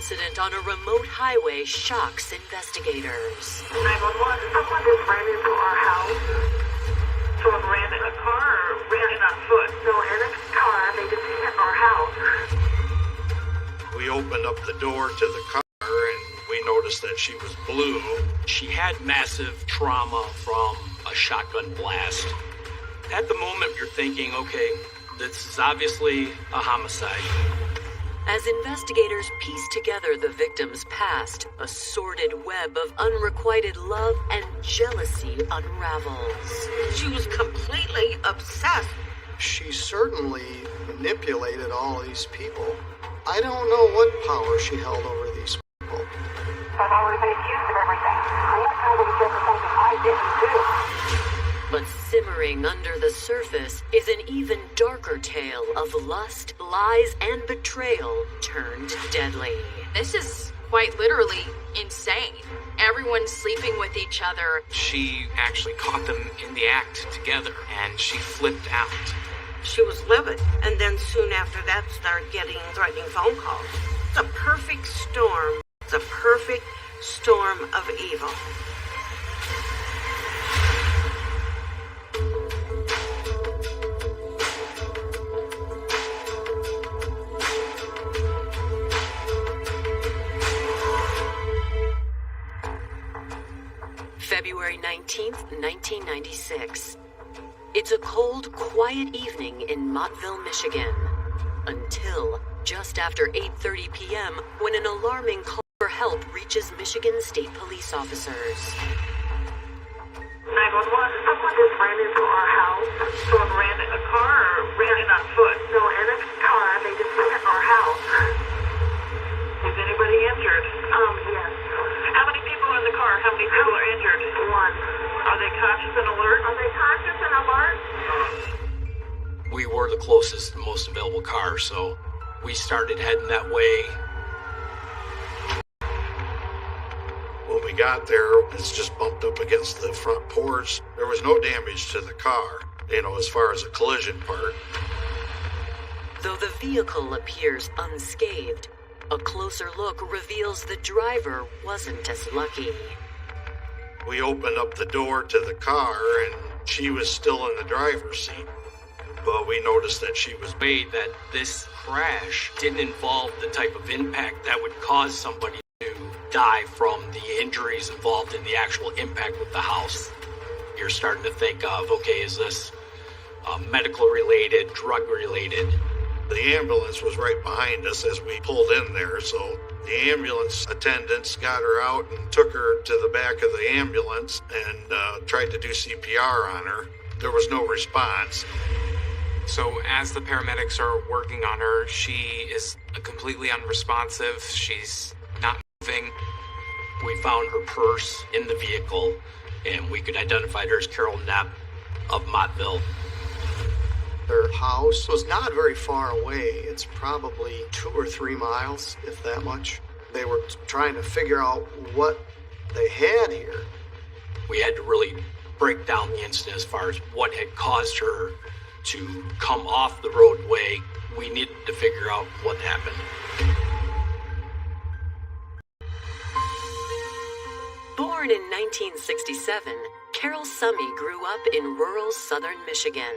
incident on a remote highway shocks investigators. 911, someone just ran into our house. Someone ran in a car or ran in on foot? No, in a car. They just hit our house. We opened up the door to the car and we noticed that she was blue. She had massive trauma from a shotgun blast. At the moment, you're thinking, okay, this is obviously a homicide. As investigators piece together the victim's past, a sordid web of unrequited love and jealousy unravels. She was completely obsessed. She certainly manipulated all these people. I don't know what power she held over these people. I've already been accused of everything. I'm not trying to be for something I didn't do. But simmering under the surface is an even darker tale of lust, lies, and betrayal turned deadly. This is quite literally insane. Everyone's sleeping with each other. She actually caught them in the act together, and she flipped out. She was livid, and then soon after that started getting threatening phone calls. It's a perfect storm. It's a perfect storm of evil. February 19th, 1996. It's a cold, quiet evening in Mottville, Michigan. Until just after 8:30 p.m. when an alarming call for help reaches Michigan State Police officers. 911, someone just ran into our house. Someone ran in a car or ran in on foot? No, in a car. They just hit our house. Is anybody injured? Yes. How many people in the car? How many people are injured? One. Are they conscious and alert? Are they conscious and alert? We were the closest and most available car, so we started heading that way. When we got there, it's just bumped up against the front porch. There was no damage to the car, as far as a collision part. Though the vehicle appears unscathed, a closer look reveals the driver wasn't as lucky. We opened up the door to the car and she was still in the driver's seat. But we noticed that she was Way that this crash didn't involve the type of impact that would cause somebody to die from the injuries involved in the actual impact with the house. You're starting to think of, okay, is this medical related, drug related? The ambulance was right behind us as we pulled in there, so the ambulance attendants got her out and took her to the back of the ambulance and tried to do CPR on her. There was no response. So as the paramedics are working on her, she is completely unresponsive. She's not moving. We found her purse in the vehicle, and we could identify her as Carol Knapp of Mottville. Their house was not very far away. It's probably 2 or 3 miles, if that much. They were trying to figure out what they had here. We had to really break down the incident as far as what had caused her to come off the roadway. We needed to figure out what happened. Born in 1967, Carol Summey grew up in rural southern Michigan.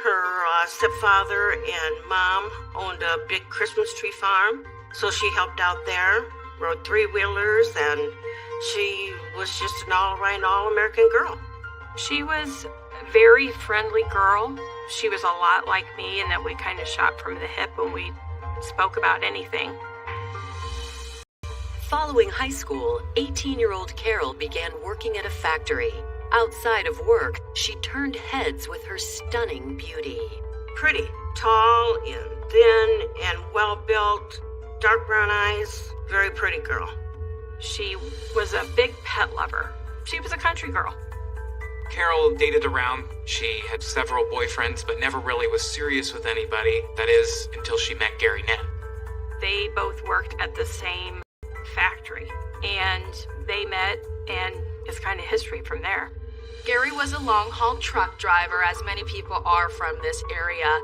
Her stepfather and mom owned a big Christmas tree farm, so she helped out there, rode 3-wheelers, and she was just an all-around, all-American girl. She was a very friendly girl. She was a lot like me in that we kind of shot from the hip when we spoke about anything. Following high school, 18-year-old Carol began working at a factory. Outside of work, she turned heads with her stunning beauty. Pretty, tall and thin and well-built, dark brown eyes, very pretty girl. She was a big pet lover. She was a country girl. Carol dated around. She had several boyfriends, but never really was serious with anybody. That is, until she met Gary Knapp. They both worked at the same factory, and they met, and it's kind of history from there. Gary was a long-haul truck driver, as many people are from this area,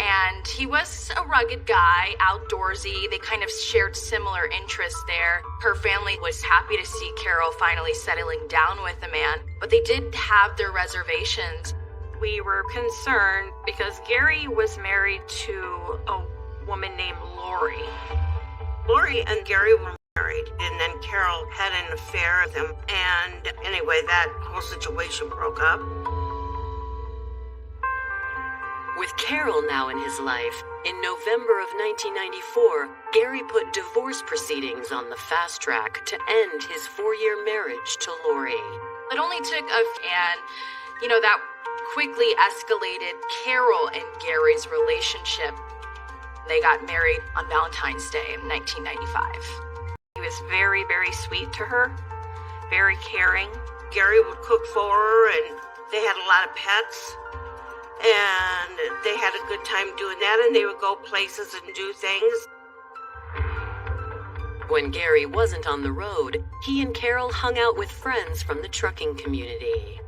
And he was a rugged guy, outdoorsy. They kind of shared similar interests there. Her family was happy to see Carol finally settling down with a man, but they did have their reservations. We were concerned because Gary was married to a woman named Lori. Lori and Gary were married, and then Carol had an affair with him. And anyway, that whole situation broke up. With Carol now in his life, in November of 1994, Gary put divorce proceedings on the fast track to end his 4-year marriage to Lori. It only took that quickly escalated Carol and Gary's relationship. They got married on Valentine's Day in 1995. He was very, very sweet to her, very caring. Gary would cook for her, and they had a lot of pets. And they had a good time doing that, and they would go places and do things. When Gary wasn't on the road, he and Carol hung out with friends from the trucking community.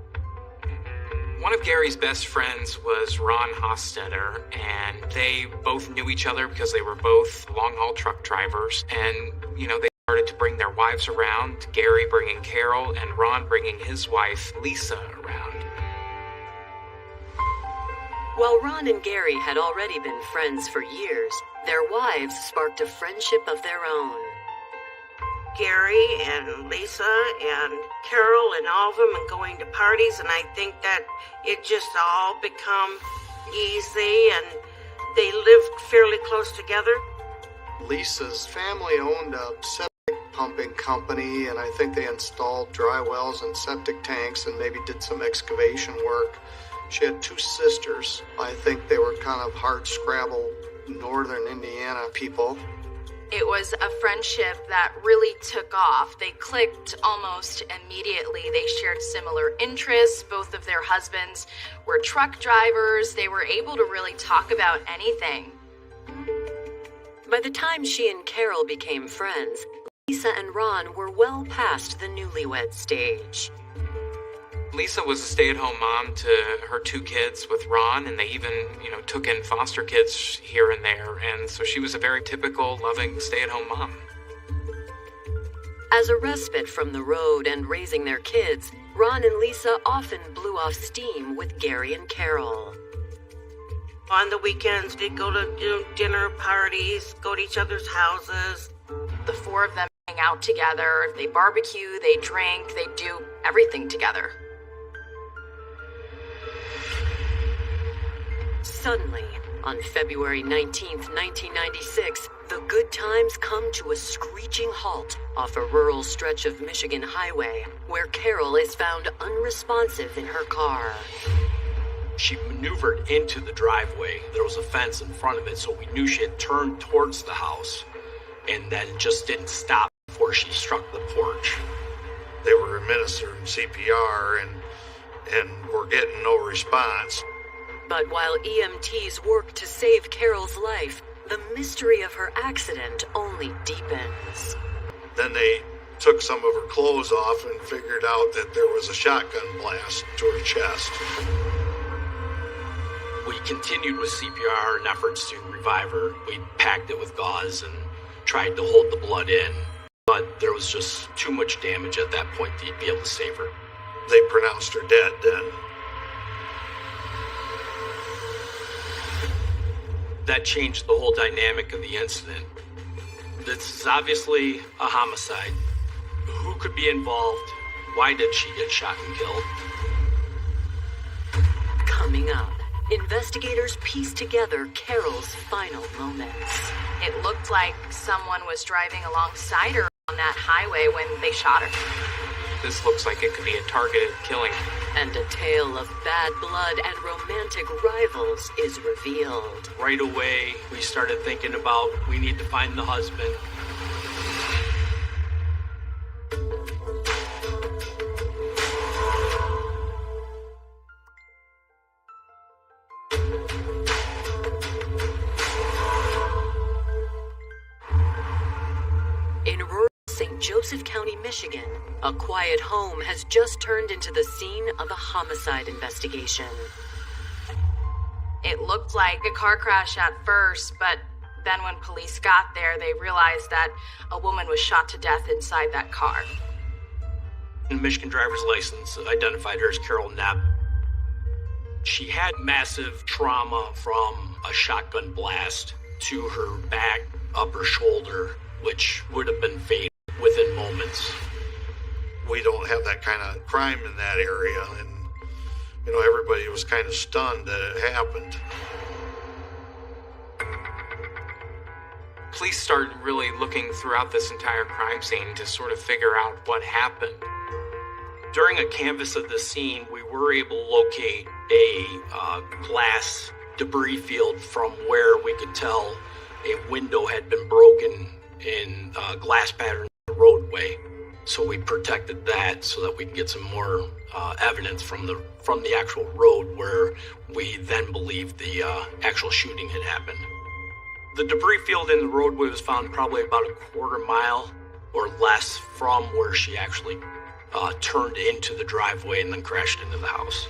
One of Gary's best friends was Ron Hostetter, and they both knew each other because they were both long-haul truck drivers. And, they started to bring their wives around, Gary bringing Carol and Ron bringing his wife, Lisa, around. While Ron and Gary had already been friends for years, their wives sparked a friendship of their own. Gary and Lisa and Carol and all of them and going to parties, and I think that it just all become easy, and they lived fairly close together. Lisa's family owned a septic pumping company, and I think they installed dry wells and septic tanks and maybe did some excavation work. She had 2 sisters. I think they were kind of hard-scrabble northern Indiana people. It was a friendship that really took off. They clicked almost immediately. They shared similar interests. Both of their husbands were truck drivers. They were able to really talk about anything. By the time she and Carol became friends, Lisa and Ron were well past the newlywed stage. Lisa was a stay-at-home mom to her 2 kids with Ron, and they even, took in foster kids here and there, and so she was a very typical, loving, stay-at-home mom. As a respite from the road and raising their kids, Ron and Lisa often blew off steam with Gary and Carol. On the weekends, they'd go to dinner parties, go to each other's houses. The 4 of them hang out together. They barbecue, they drink, they do everything together. Suddenly, on February 19th, 1996, the good times come to a screeching halt off a rural stretch of Michigan highway, where Carol is found unresponsive in her car. She maneuvered into the driveway. There was a fence in front of it, so we knew she had turned towards the house, and then just didn't stop before she struck the porch. They were administering CPR and were getting no response. But while EMTs worked to save Carol's life, the mystery of her accident only deepens. Then they took some of her clothes off and figured out that there was a shotgun blast to her chest. We continued with CPR and efforts to revive her. We packed it with gauze and tried to hold the blood in, but there was just too much damage at that point to be able to save her. They pronounced her dead then. That changed the whole dynamic of the incident. This is obviously a homicide. Who could be involved? Why did she get shot and killed? Coming up, investigators piece together Carol's final moments. It looked like someone was driving alongside her on that highway when they shot her. This looks like it could be a targeted killing. And a tale of bad blood and romantic rivals is revealed. Right away, we started thinking about we need to find the husband. In rural St. Joseph County, Michigan, a quiet home has just turned into the scene of a homicide investigation. It looked like a car crash at first, but then when police got there, they realized that a woman was shot to death inside that car. The Michigan driver's license identified her as Carol Knapp. She had massive trauma from a shotgun blast to her back, upper shoulder, which would have been fatal within moments. We don't have that kind of crime in that area, and everybody was kind of stunned that it happened. Police started really looking throughout this entire crime scene to sort of figure out what happened. During a canvass of the scene, we were able to locate a glass debris field from where we could tell a window had been broken in glass pattern in the roadway. So we protected that so that we could get some more evidence from the actual road where we then believed the actual shooting had happened. The debris field in the roadway was found probably about a quarter mile or less from where she actually turned into the driveway and then crashed into the house.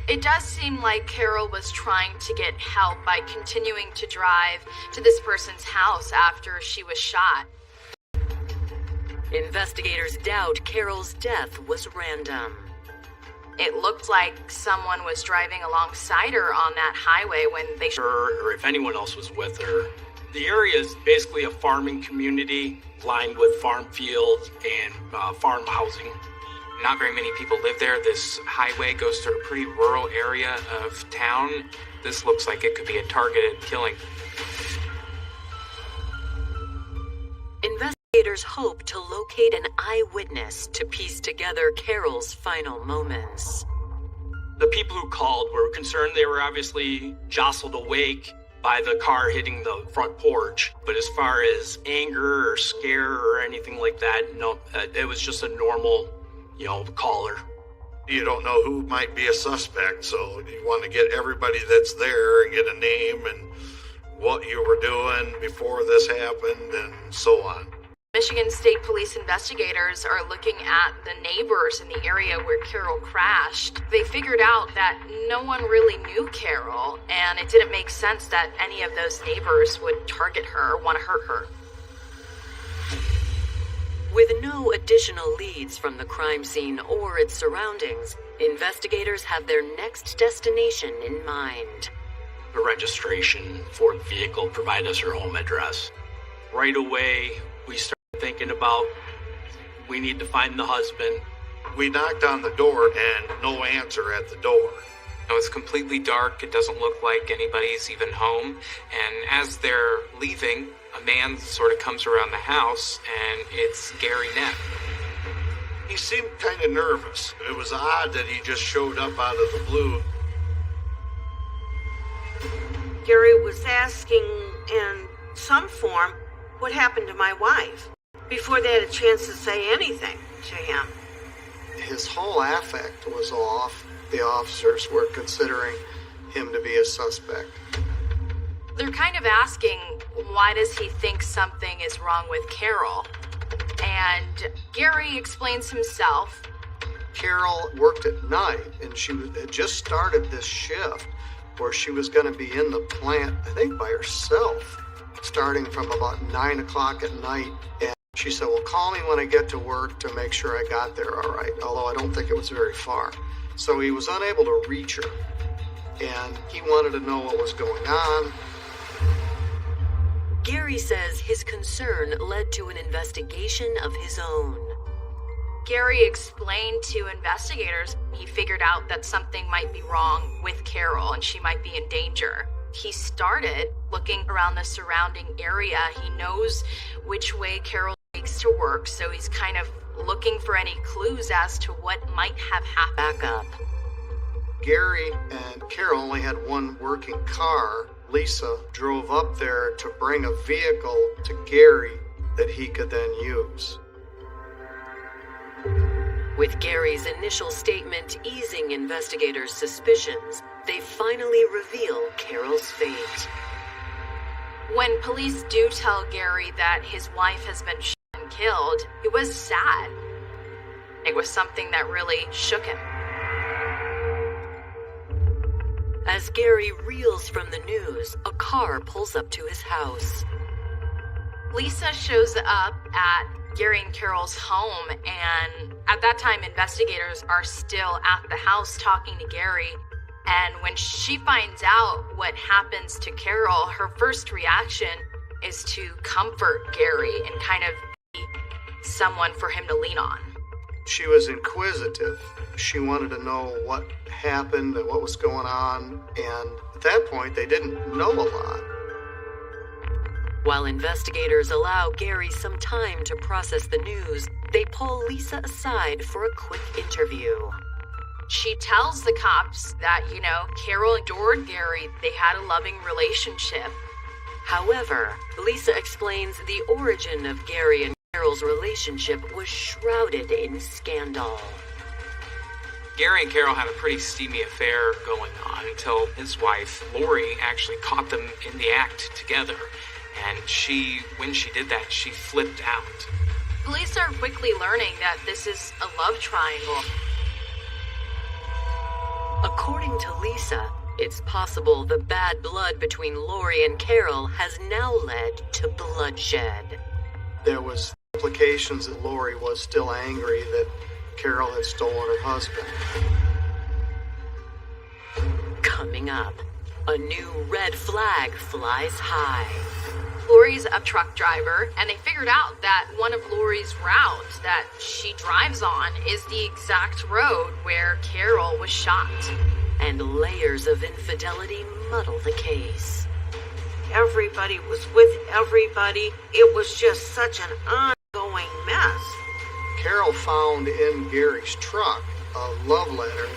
It does seem like Carol was trying to get help by continuing to drive to this person's house after she was shot. Investigators doubt Carol's death was random. It looked like someone was driving alongside her on that highway when they or if anyone else was with her. The area is basically a farming community lined with farm fields and farm housing. Not very many people live there. This highway goes through a pretty rural area of town. This looks like it could be a targeted killing. Investigators hope to locate an eyewitness to piece together Carol's final moments. The people who called were concerned. They were obviously jostled awake by the car hitting the front porch. But as far as anger or scare or anything like that, no, it was just a normal, caller. You don't know who might be a suspect, so you want to get everybody that's there and get a name and what you were doing before this happened and so on. Michigan State Police investigators are looking at the neighbors in the area where Carol crashed. They figured out that no one really knew Carol, and it didn't make sense that any of those neighbors would target her or want to hurt her. With no additional leads from the crime scene or its surroundings, investigators have their next destination in mind. The registration for the vehicle provided us her home address. Right away, we started thinking about, we need to find the husband. We knocked on the door and no answer at the door. It's completely dark. It doesn't look like anybody's even home. And as they're leaving, a man sort of comes around the house, and it's Gary Knapp. He seemed kind of nervous. It was odd that he just showed up out of the blue. Gary was asking in some form what happened to my wife before they had a chance to say anything to him. His whole affect was off. The officers were considering him to be a suspect. They're kind of asking, why does he think something is wrong with Carol? And Gary explains himself. Carol worked at night, and she had just started this shift where she was going to be in the plant, I think by herself, starting from about 9 o'clock at night. And she said, well, call me when I get to work to make sure I got there all right, although I don't think it was very far. So he was unable to reach her, and he wanted to know what was going on. Gary says his concern led to an investigation of his own. Gary explained to investigators he figured out that something might be wrong with Carol and she might be in danger. He started looking around the surrounding area. He knows which way Carol takes to work, so he's kind of looking for any clues as to what might have happened. Back up. Gary and Carol only had one working car. Lisa drove up there to bring a vehicle to Gary that he could then use. With Gary's initial statement easing investigators' suspicions, they finally reveal Carol's fate. When police do tell Gary that his wife has been shot and killed, it was sad. It was something that really shook him. As Gary reels from the news, a car pulls up to his house. Lisa shows up at Gary and Carol's home, and at that time, investigators are still at the house talking to Gary. And when she finds out what happens to Carol, her first reaction is to comfort Gary and kind of be someone for him to lean on. She was inquisitive. She wanted to know what happened and what was going on, and at that point, they didn't know a lot. While investigators allow Gary some time to process the news, they pull Lisa aside for a quick interview. She tells the cops that, Carol adored Gary. They had a loving relationship. However, Lisa explains the origin of Gary and Carol's relationship was shrouded in scandal. Gary and Carol had a pretty steamy affair going on until his wife, Lori, actually caught them in the act together. And when she did that, she flipped out. Police are quickly learning that this is a love triangle. According to Lisa, it's possible the bad blood between Lori and Carol has now led to bloodshed. There was implications that Lori was still angry that Carol had stolen her husband. Coming up, a new red flag flies high. Lori's a truck driver, and they figured out that one of Lori's routes that she drives on is the exact road where Carol was shot. And layers of infidelity muddle the case. Everybody was with everybody. It was just such an ongoing mess. Carol found in Gary's truck a love letter.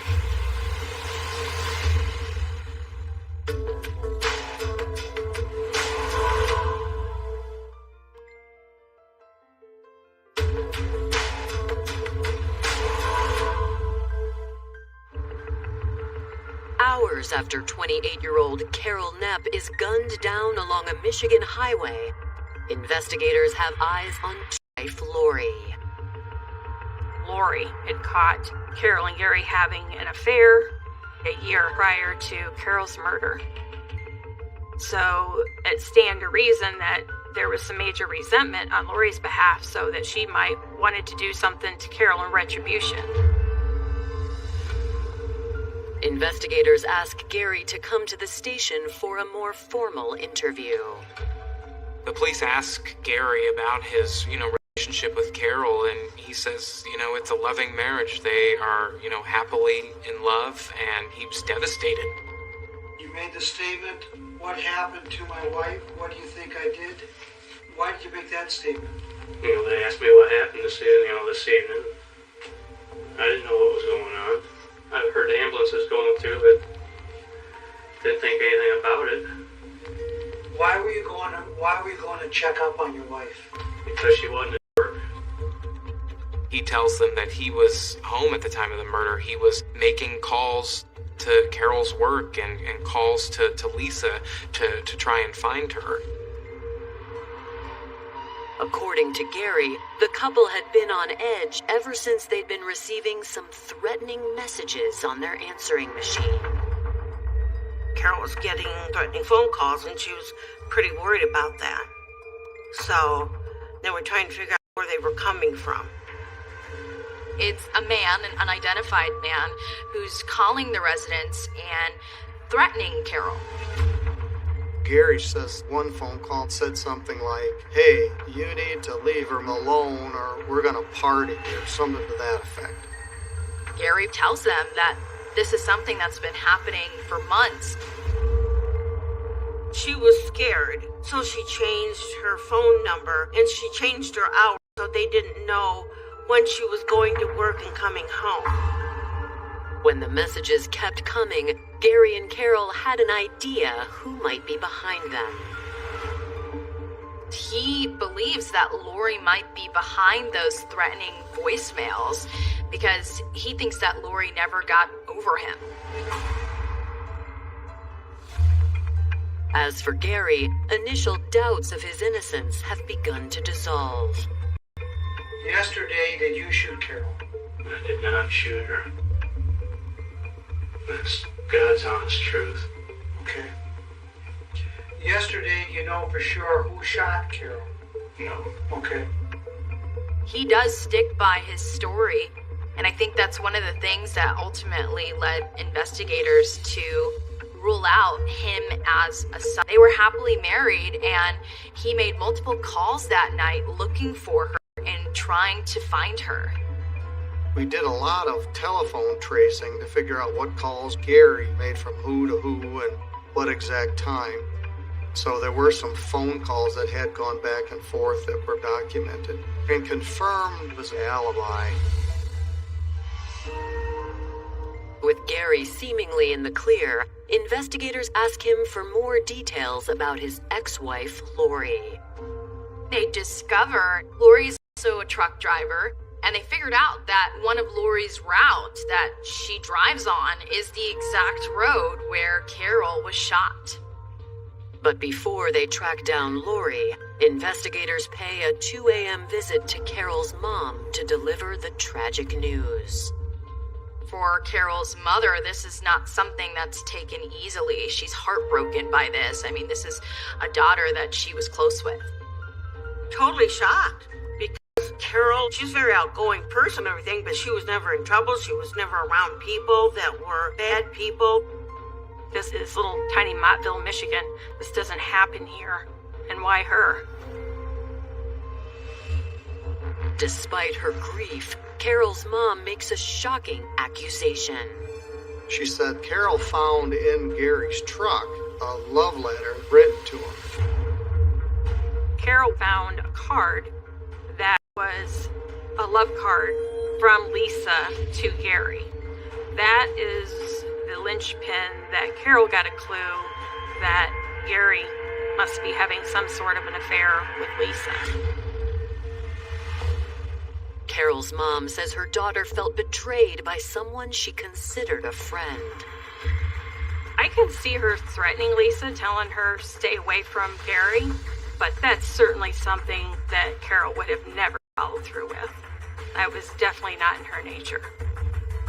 Hours after 28-year-old Carol Knepp is gunned down along a Michigan highway, investigators have eyes on wife Lori. Lori had caught Carol and Gary having an affair a year prior to Carol's murder. So it stand to reason that there was some major resentment on Lori's behalf, so that she might wanted to do something to Carol in retribution. Investigators ask Gary to come to the station for a more formal interview. The police ask Gary about his, relationship with Carol, and he says, it's a loving marriage. They are, happily in love, and he was devastated. You made the statement, what happened to my wife? What do you think I did? Why did you make that statement? They asked me what happened this evening. I didn't know what was going on. I heard the ambulances going through, but didn't think anything about it. Why were you going to check up on your wife? Because she wasn't at work. He tells them that he was home at the time of the murder. He was making calls to Carol's work and calls to Lisa to try and find her. According to Gary, the couple had been on edge ever since they'd been receiving some threatening messages on their answering machine. Carol was getting threatening phone calls, and she was pretty worried about that. So they were trying to figure out where they were coming from. It's a man, an unidentified man, who's calling the residents and threatening Carol. Gary says one phone call said something like, hey, you need to leave her alone or we're going to party, or something to that effect. Gary tells them that this is something that's been happening for months. She was scared, so she changed her phone number and she changed her hours so they didn't know when she was going to work and coming home. When the messages kept coming, Gary and Carol had an idea who might be behind them. He believes that Lori might be behind those threatening voicemails because he thinks that Lori never got over him. As for Gary, initial doubts of his innocence have begun to dissolve. Yesterday, did you shoot Carol? I did not shoot her. That's God's honest truth. Okay. Yesterday, you know for sure who shot Carol? No. Okay. He does stick by his story, and I think that's one of the things that ultimately led investigators to rule out him as a son. They were happily married, and he made multiple calls that night looking for her and trying to find her. We did a lot of telephone tracing to figure out what calls Gary made from who to who and what exact time. So there were some phone calls that had gone back and forth that were documented and confirmed his alibi. With Gary seemingly in the clear, investigators ask him for more details about his ex-wife, Lori. They discover Lori's also a truck driver, and they figured out that one of Lori's routes that she drives on is the exact road where Carol was shot. But before they track down Lori, investigators pay a 2 a.m. visit to Carol's mom to deliver the tragic news. For Carol's mother, this is not something that's taken easily. She's heartbroken by this. I mean, this is a daughter that she was close with. Totally shocked. Because Carol, she's a very outgoing person and everything, but she was never in trouble. She was never around people that were bad people. This is little tiny Mottville, Michigan. This doesn't happen here. And why her? Despite her grief, Carol's mom makes a shocking accusation. She said Carol found in Gary's truck a love letter written to him. Carol found a card that was a love card from Lisa to Gary. That is the linchpin that Carol got a clue that Gary must be having some sort of an affair with Lisa. Carol's mom says her daughter felt betrayed by someone she considered a friend. I can see her threatening Lisa, telling her stay away from Gary, but that's certainly something that Carol would have never followed through with. That was definitely not in her nature.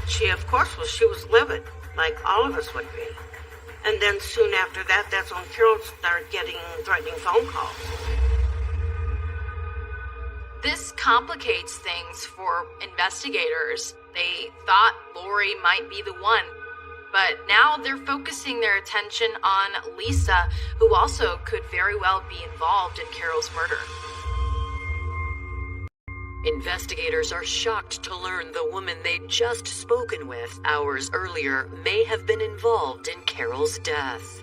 She, of course, was livid, like all of us would be. And then soon after that, that's when Carol started getting threatening phone calls. This complicates things for investigators. They thought Lori might be the one, but now they're focusing their attention on Lisa, who also could very well be involved in Carol's murder. Investigators are shocked to learn the woman they'd just spoken with hours earlier may have been involved in Carol's death.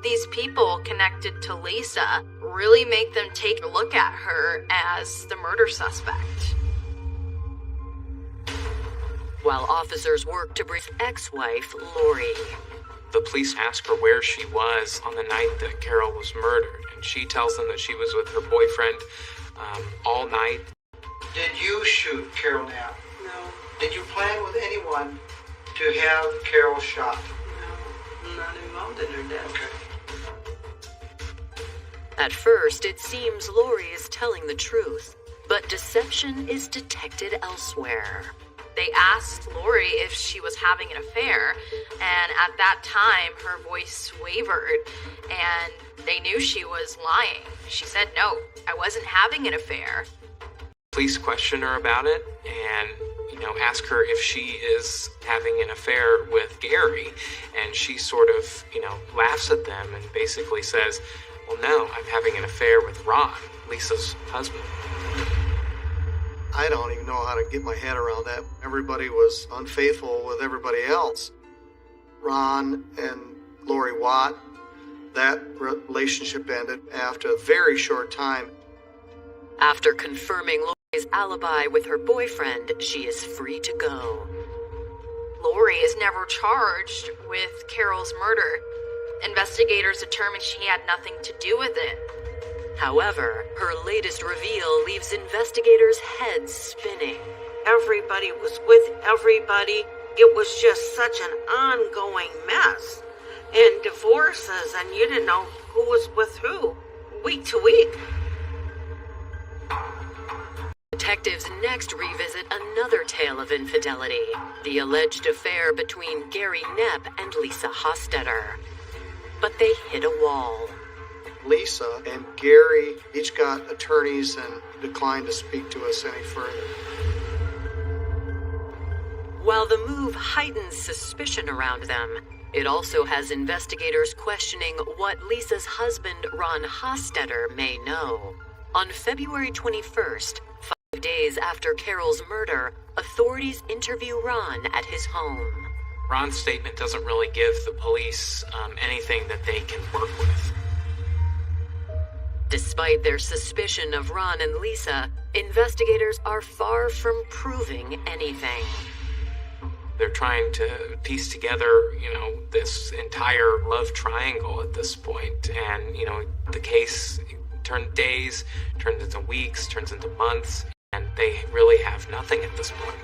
These people connected to Lisa really make them take a look at her as the murder suspect. While officers work to bring ex-wife Lori. The police ask her where she was on the night that Carol was murdered, and she tells them that she was with her boyfriend all night. Did you shoot Carol Knapp? No. Did you plan with anyone to have Carol shot? No, I'm not involved in her death. Okay. At first, it seems Lori is telling the truth, but deception is detected elsewhere. They asked Lori if she was having an affair, and at that time, her voice wavered, and they knew she was lying. She said, "No, I wasn't having an affair." Police question her about it and, ask her if she is having an affair with Gary, and she sort of, laughs at them and basically says, "Well, no, I'm having an affair with Ron, Lisa's husband." I don't even know how to get my head around that. Everybody was unfaithful with everybody else. Ron and Lori Watt, that relationship ended after a very short time. After confirming Lori's alibi with her boyfriend, she is free to go. Lori is never charged with Carol's murder. Investigators determined she had nothing to do with it. However, her latest reveal leaves investigators' heads spinning. Everybody was with everybody. It was just such an ongoing mess. And divorces, and you didn't know who was with who, week to week. Detectives next revisit another tale of infidelity, the alleged affair between Gary Knepp and Lisa Hostetter. But they hit a wall. Lisa and Gary each got attorneys and declined to speak to us any further. While the move heightens suspicion around them, it also has investigators questioning what Lisa's husband, Ron Hostetter, may know. On February 21st, 5 days after Carol's murder, authorities interview Ron at his home. Ron's statement doesn't really give the police anything that they can work with. Despite their suspicion of Ron and Lisa, investigators are far from proving anything. They're trying to piece together, this entire love triangle at this point. And, the case turns into weeks, turns into months, and they really have nothing at this point.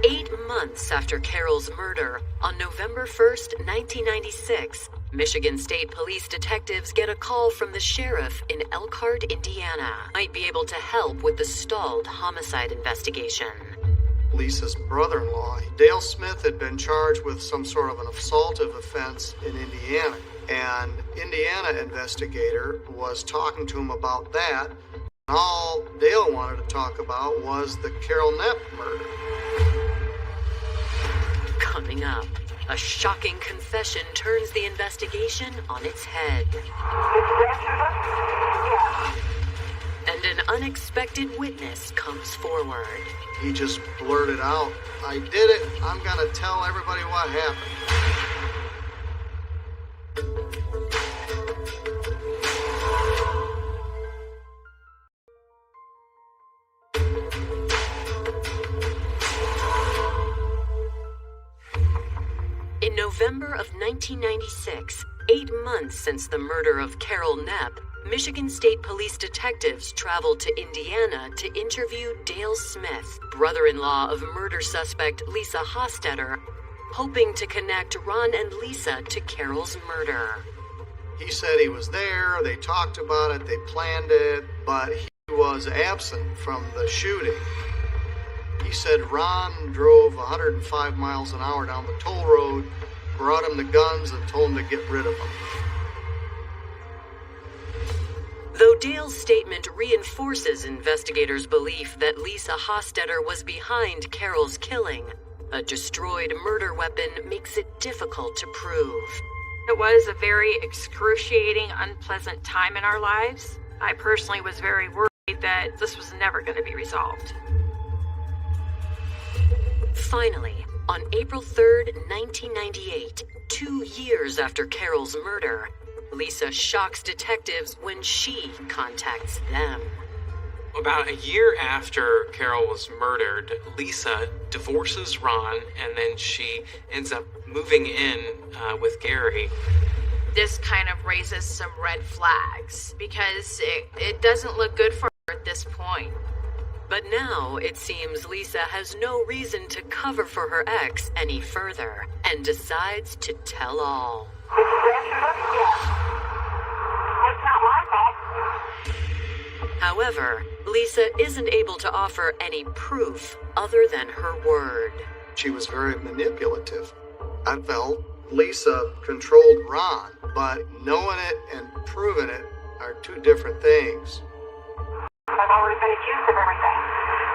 8 months after Carol's murder, on November 1st, 1996, Michigan State Police detectives get a call from the sheriff in Elkhart, Indiana. Might be able to help with the stalled homicide investigation. Lisa's brother-in-law, Dale Smith, had been charged with some sort of an assaultive offense in Indiana. And Indiana investigator was talking to him about that. And all Dale wanted to talk about was the Carol Knepp murder. Coming up, a shocking confession turns the investigation on its head. And an unexpected witness comes forward. He just blurted out, "I did it. I'm gonna tell everybody what happened." In November of 1996, 8 months since the murder of Carol Knepp, Michigan State Police detectives traveled to Indiana to interview Dale Smith, brother-in-law of murder suspect Lisa Hostetter, hoping to connect Ron and Lisa to Carol's murder. He said he was there, they talked about it, they planned it, but he was absent from the shooting. He said Ron drove 105 miles an hour down the toll road, brought him the guns, and told him to get rid of them. Though Dale's statement reinforces investigators' belief that Lisa Hostetter was behind Carol's killing, a destroyed murder weapon makes it difficult to prove. It was a very excruciating, unpleasant time in our lives. I personally was very worried that this was never going to be resolved. Finally, on April 3rd, 1998, 2 years after Carol's murder, Lisa shocks detectives when she contacts them. About a year after Carol was murdered, Lisa divorces Ron, and then she ends up moving in with Gary. This kind of raises some red flags because it doesn't look good for her at this point. But now it seems Lisa has no reason to cover for her ex any further and decides to tell all. However, Lisa isn't able to offer any proof other than her word. She was very manipulative. I felt Lisa controlled Ron, but knowing it and proving it are two different things. I've already been accused of everything.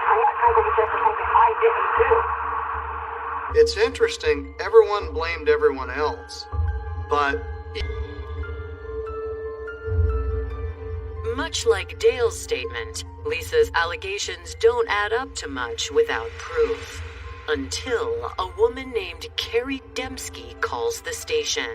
I'm not trying to get for something I didn't do. It's interesting, everyone blamed everyone else, but much like Dale's statement, Lisa's allegations don't add up to much without proof. Until a woman named Carrie Dembski calls the station.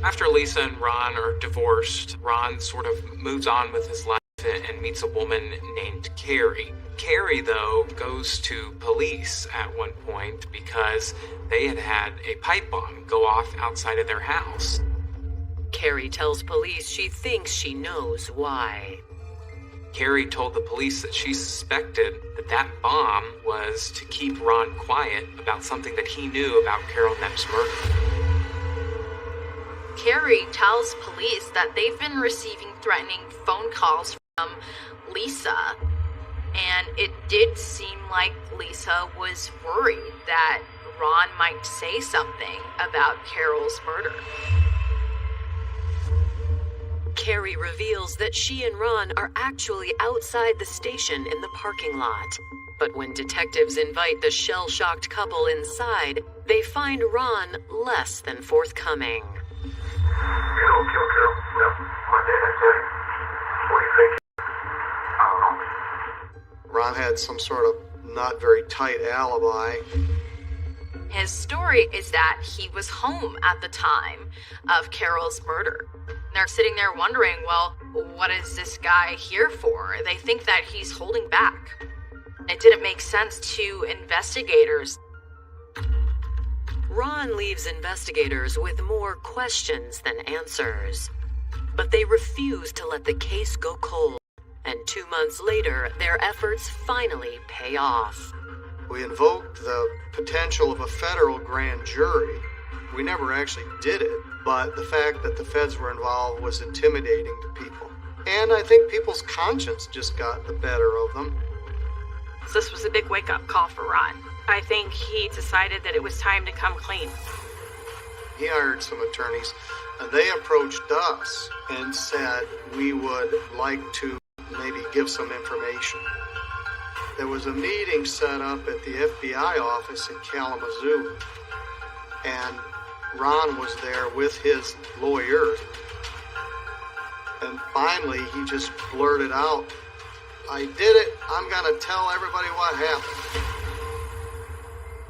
After Lisa and Ron are divorced, Ron sort of moves on with his life and meets a woman named Carrie. Carrie, though, goes to police at one point because they had had a pipe bomb go off outside of their house. Carrie tells police she thinks she knows why. Carrie told the police that she suspected that that bomb was to keep Ron quiet about something that he knew about Carol Knepp's murder. Carrie tells police that they've been receiving threatening phone calls from Lisa. And it did seem like Lisa was worried that Ron might say something about Carol's murder. Carrie reveals that she and Ron are actually outside the station in the parking lot. But when detectives invite the shell-shocked couple inside, they find Ron less than forthcoming. You don't kill Carol. No. My dad said, what do you think? I don't know. Ron had some sort of not very tight alibi. His story is that he was home at the time of Carol's murder. They're sitting there wondering, well, what is this guy here for? They think that he's holding back. It didn't make sense to investigators. Ron leaves investigators with more questions than answers. But they refuse to let the case go cold. And 2 months later, their efforts finally pay off. We invoked the potential of a federal grand jury. We never actually did it, but the fact that the feds were involved was intimidating to people. And I think people's conscience just got the better of them. This was a big wake-up call for Ron. I think he decided that it was time to come clean. He hired some attorneys, and they approached us and said we would like to maybe give some information. There was a meeting set up at the FBI office in Kalamazoo, and Ron was there with his lawyer. And finally, he just blurted out, I did it. I'm going to tell everybody what happened.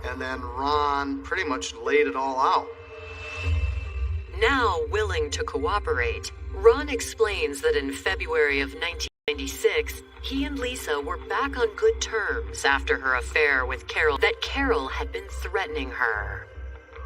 And then Ron pretty much laid it all out. Now willing to cooperate, Ron explains that in February of 1996, he and Lisa were back on good terms after her affair with Carol, that Carol had been threatening her.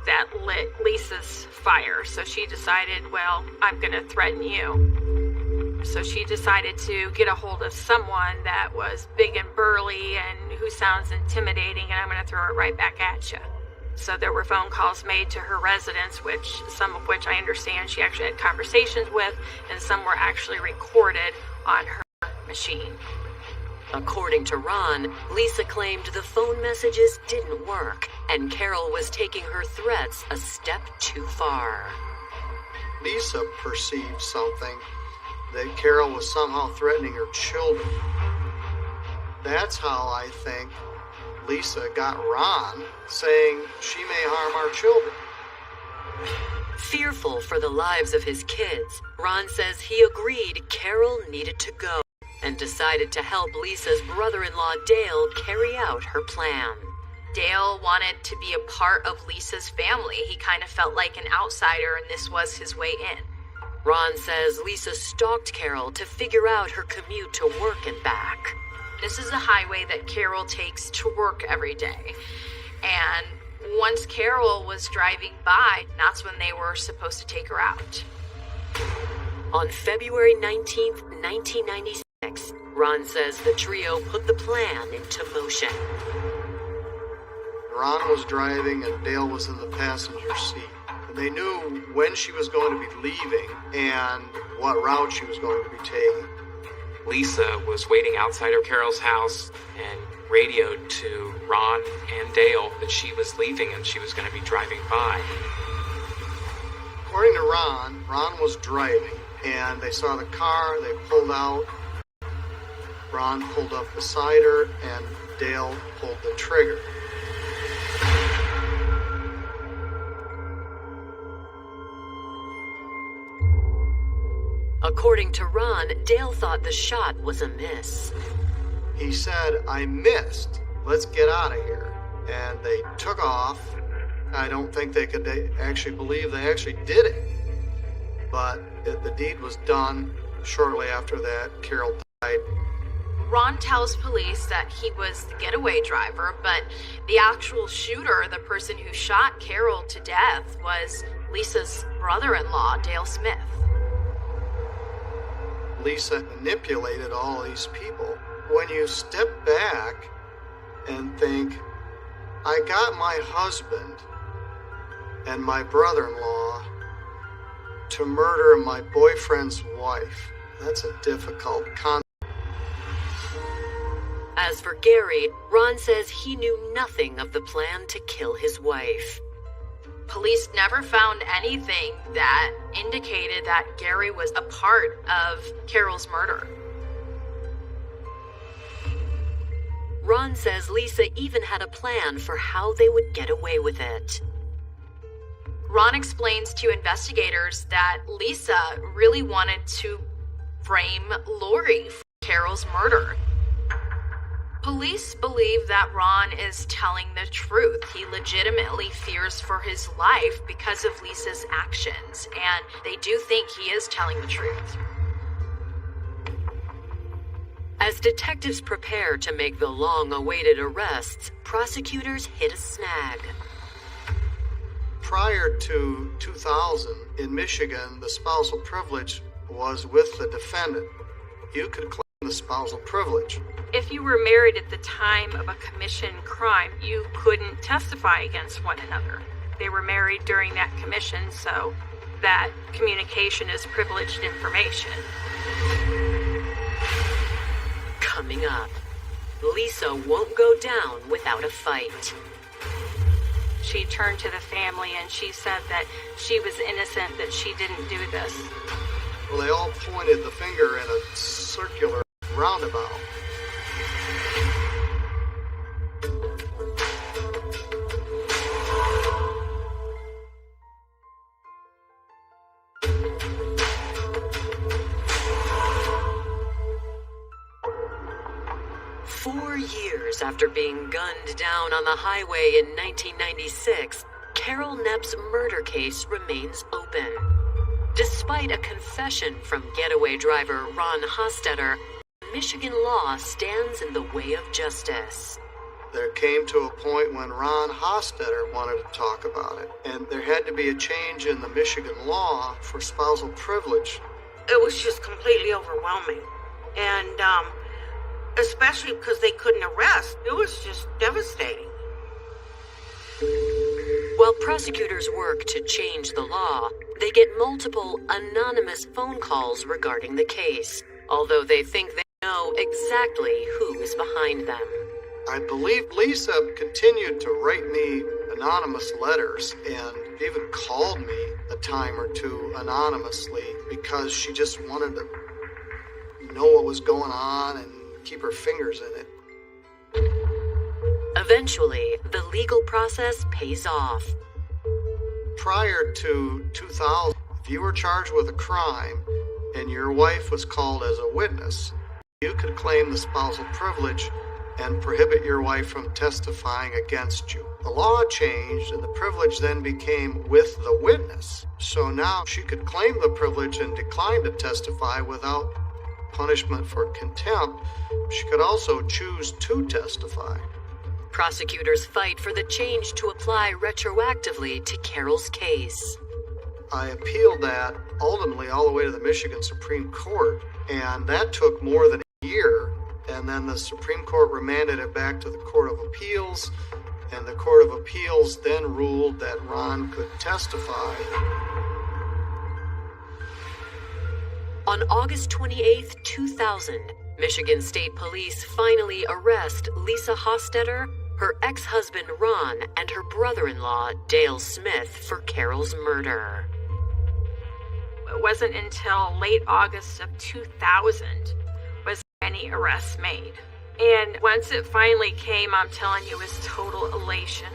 That lit Lisa's fire, so she decided, well, I'm going to threaten you. So she decided to get a hold of someone that was big and burly and who sounds intimidating, and I'm going to throw it right back at you. So there were phone calls made to her residence, some of which I understand she actually had conversations with, and some were actually recorded on her machine. According to Ron, Lisa claimed the phone messages didn't work, and Carol was taking her threats a step too far. Lisa perceived something, that Carol was somehow threatening her children. That's how I think Lisa got Ron saying she may harm our children. Fearful for the lives of his kids, Ron says he agreed Carol needed to go and decided to help Lisa's brother-in-law Dale carry out her plan. Dale wanted to be a part of Lisa's family. He kind of felt like an outsider, and this was his way in. Ron says Lisa stalked Carol to figure out her commute to work and back. This is the highway that Carol takes to work every day. And once Carol was driving by, that's when they were supposed to take her out. On February 19th, 1996, Ron says the trio put the plan into motion. Ron was driving and Dale was in the passenger seat. They knew when she was going to be leaving and what route she was going to be taking. Lisa was waiting outside of Carol's house and radioed to Ron and Dale that she was leaving and she was going to be driving by. According to Ron was driving and they saw the car, they pulled out. Ron pulled up beside her and Dale pulled the trigger. According to Ron, Dale thought the shot was a miss. He said, I missed. Let's get out of here. And they took off. I don't think they could actually believe they actually did it. But the deed was done. Shortly after that, Carol died. Ron tells police that he was the getaway driver, but the actual shooter, the person who shot Carol to death, was Lisa's brother-in-law, Dale Smith. Lisa manipulated all these people. When you step back and think, I got my husband and my brother-in-law to murder my boyfriend's wife, that's a difficult concept. As for Gary, Ron says he knew nothing of the plan to kill his wife. Police never found anything that indicated that Gary was a part of Carol's murder. Ron says Lisa even had a plan for how they would get away with it. Ron explains to investigators that Lisa really wanted to frame Lori for Carol's murder. Police believe that Ron is telling the truth. He legitimately fears for his life because of Lisa's actions, and they do think he is telling the truth. As detectives prepare to make the long-awaited arrests, prosecutors hit a snag. Prior to 2000, in Michigan, the spousal privilege was with the defendant. You could claim the spousal privilege. If you were married at the time of a commission crime, you couldn't testify against one another. They were married during that commission, so that communication is privileged information. Coming up, Lisa won't go down without a fight. She turned to the family and she said that she was innocent, that she didn't do this. Well, they all pointed the finger in a circular roundabout. After being gunned down on the highway in 1996, Carol Knapp's murder case remains open. Despite a confession from getaway driver Ron Hostetter, Michigan law stands in the way of justice. There came to a point when Ron Hostetter wanted to talk about it, and there had to be a change in the Michigan law for spousal privilege. It was just completely overwhelming. And, especially because they couldn't arrest. It was just devastating. While prosecutors work to change the law, they get multiple anonymous phone calls regarding the case, although they think they know exactly who is behind them. I believe Lisa continued to write me anonymous letters and even called me a time or two anonymously because she just wanted to know what was going on and keep her fingers in it. Eventually, the legal process pays off. Prior to 2000, if you were charged with a crime and your wife was called as a witness, you could claim the spousal privilege and prohibit your wife from testifying against you. The law changed and the privilege then became with the witness. So now she could claim the privilege and decline to testify without punishment for contempt. She could also choose to testify. Prosecutors fight for the change to apply retroactively to Carol's case. I appealed that ultimately all the way to the Michigan Supreme Court, and that took more than a year. And then the Supreme Court remanded it back to the Court of Appeals, and the Court of Appeals then ruled that Ron could testify. On August 28, 2000, Michigan State Police finally arrest Lisa Hostetter, her ex-husband Ron, and her brother-in-law Dale Smith for Carol's murder. It wasn't until late August of 2000 was any arrests made. And once it finally came, I'm telling you, it was total elation.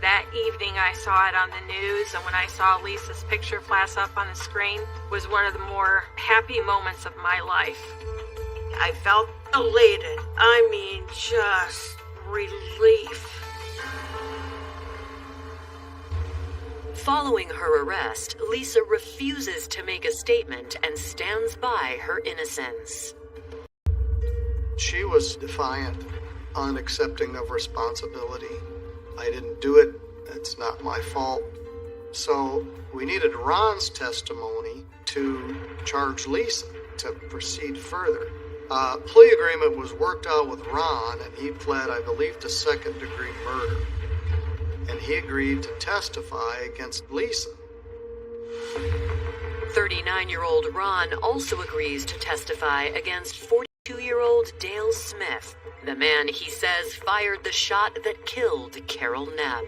That evening I saw it on the news, and when I saw Lisa's picture flash up on the screen, was one of the more happy moments of my life. I felt elated. I mean, just relief. Following her arrest, Lisa refuses to make a statement and stands by her innocence. She was defiant, unaccepting of responsibility. I didn't do it. It's not my fault. So we needed Ron's testimony to charge Lisa to proceed further. Plea agreement was worked out with Ron, and he pled, I believe, to second-degree murder. And he agreed to testify against Lisa. 39-year-old Ron also agrees to testify against 2-year-old Dale Smith, the man he says fired the shot that killed Carol Knapp.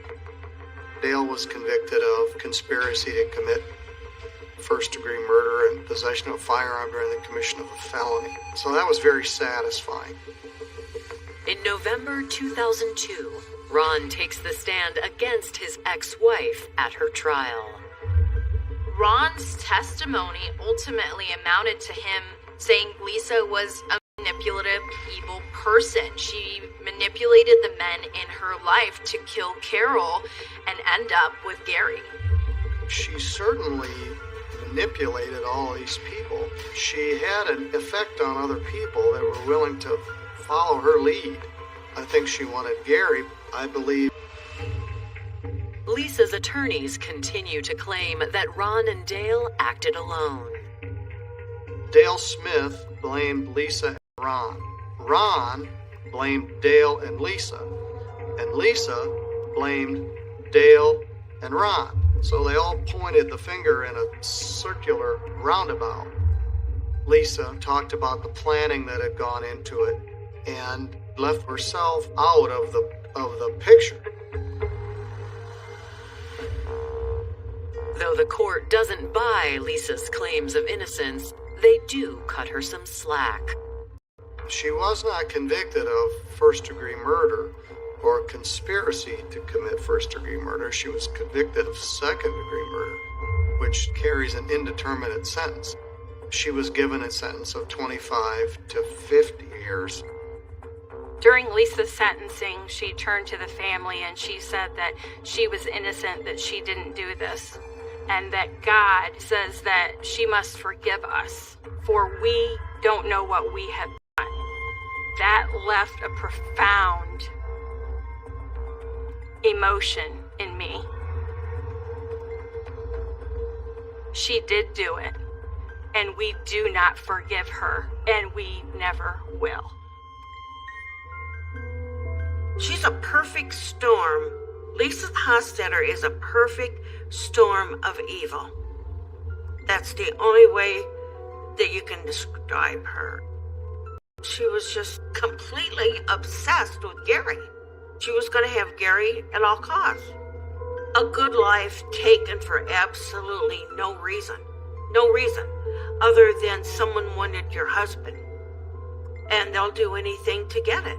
Dale was convicted of conspiracy to commit first-degree murder and possession of a firearm during the commission of a felony. So that was very satisfying. In November 2002, Ron takes the stand against his ex-wife at her trial. Ron's testimony ultimately amounted to him saying Lisa was a manipulative, evil person. She manipulated the men in her life to kill Carol and end up with Gary. She certainly manipulated all these people. She had an effect on other people that were willing to follow her lead. I think she wanted Gary, I believe. Lisa's attorneys continue to claim that Ron and Dale acted alone. Dale Smith blamed Lisa and Ron. Ron blamed Dale and Lisa. And Lisa blamed Dale and Ron. So they all pointed the finger in a circular roundabout. Lisa talked about the planning that had gone into it and left herself out of the picture. Though the court doesn't buy Lisa's claims of innocence, they do cut her some slack. She was not convicted of first-degree murder or conspiracy to commit first-degree murder. She was convicted of second-degree murder, which carries an indeterminate sentence. She was given a sentence of 25 to 50 years. During Lisa's sentencing, she turned to the family and she said that she was innocent, that she didn't do this, and that God says that she must forgive us, for we don't know what we have done. That left a profound emotion in me. She did do it, and we do not forgive her, and we never will. She's a perfect storm. Lisa Hostetter is a perfect storm of evil. That's the only way that you can describe her. She was just completely obsessed with Gary. She was going to have Gary at all costs. A good life taken for absolutely no reason. No reason other than someone wanted your husband. And they'll do anything to get it.